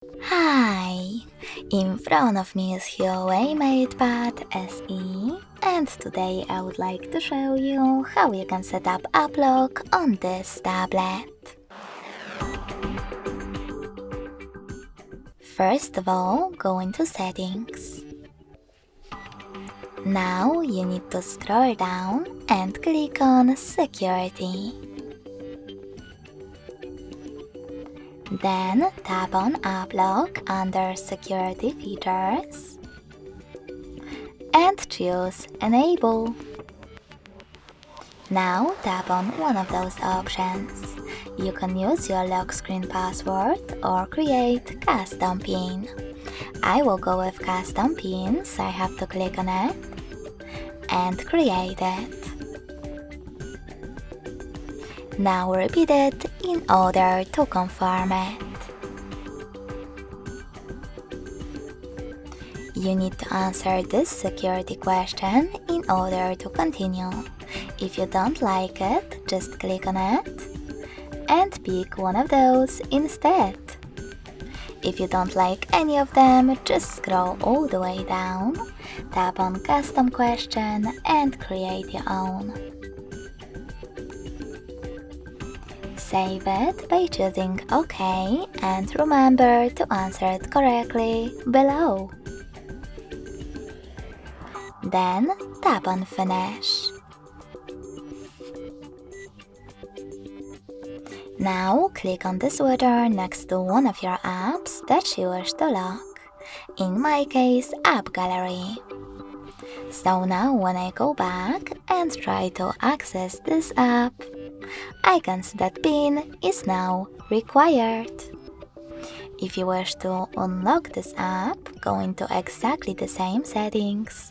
Hi! In front of me is Huawei MatePad SE, and today I would like to show you how you can set up app lock on this tablet. First of all, go into Settings. Now you need to scroll down and click on Security. Then tap on App Lock under Security Features and choose Enable. Now tap on one of those options. You can use your lock screen password or create custom PIN. I will go with custom PIN, so I have to click on it and create it. Now repeat it in order to confirm it. You need to answer this security question in order to continue. If you don't like it, just click on it and pick one of those instead. If you don't like any of them, just scroll all the way down, tap on Custom Question and create your own. Save it by choosing OK and remember to answer it correctly below. Then tap on Finish. Now click on the switcher next to one of your apps that you wish to lock, in my case App Gallery. So now when I go back and try to access this app, I can see that PIN is now required. If you wish to unlock this app, go into exactly the same settings,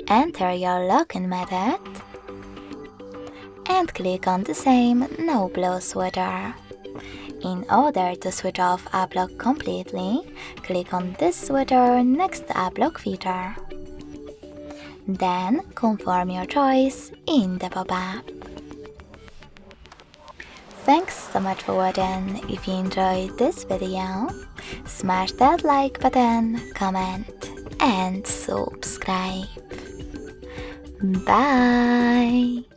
enter your login method, and click on the same No Blue switcher. In order to switch off App Lock completely, click on this switcher next to App Lock feature. Then confirm your choice in the pop-up. Thanks so much for watching. If you enjoyed this video, smash that like button, comment and subscribe. Bye!